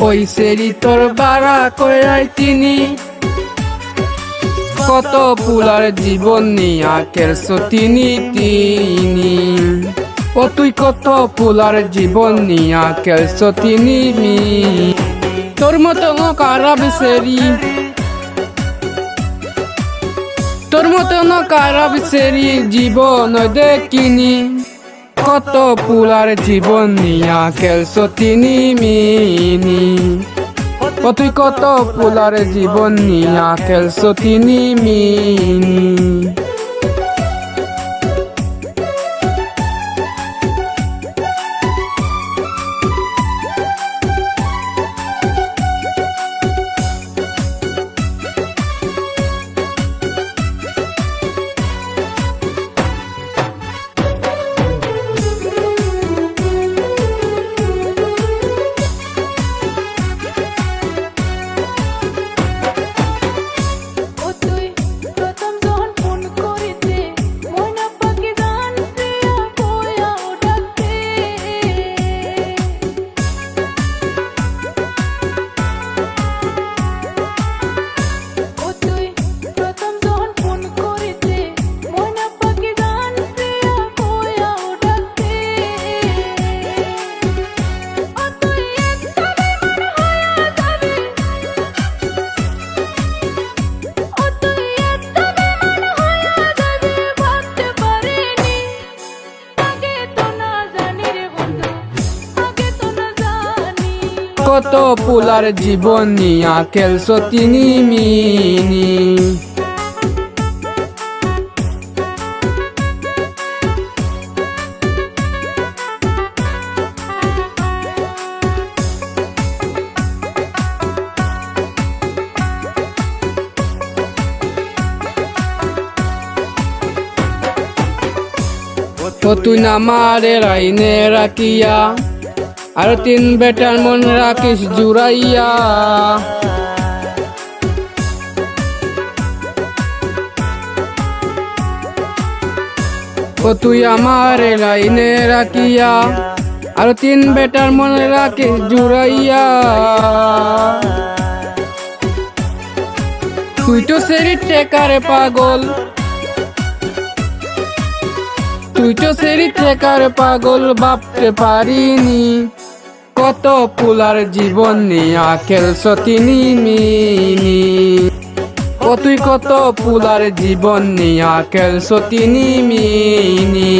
ওই সেরি তোর বাড়া কইরাই তিনি কত পুলার জীবন নিয়া খেলছো তিনি তিনি ও তুই কত পুলার জীবন নিয়া খেলছো তিনি তোর মতো খারাপ সেরি তোর মতো খারাপ সেরি জীবন দেখিনি কত পুলার জীবন নিয়া খেলছো তিনি মিনি ও তুই কত পুলার জীবন নিয়া খেলছো তিনি মিনি কত পুলার জীবন নিয়া খেলছো তিনি মিনি ও তুই না মারে রাইনে রাখিয়া আর তিন বেটার মন রাখিস জুড়াইয়া ও তুই আমার লাইনে রাখিয়া আর তিন বেটার মন রাখিস জুড়াইয়া তুই তো সেরি টেকারে পাগল তুই তো সেরি টেকারে পাগল ভাবতে পারিনি কত পুলার জীবন নিয়া খেলছো তিনি মিনি ও তুই কত পুলার জীবন নিয়া খেলছো তিনি মিনি।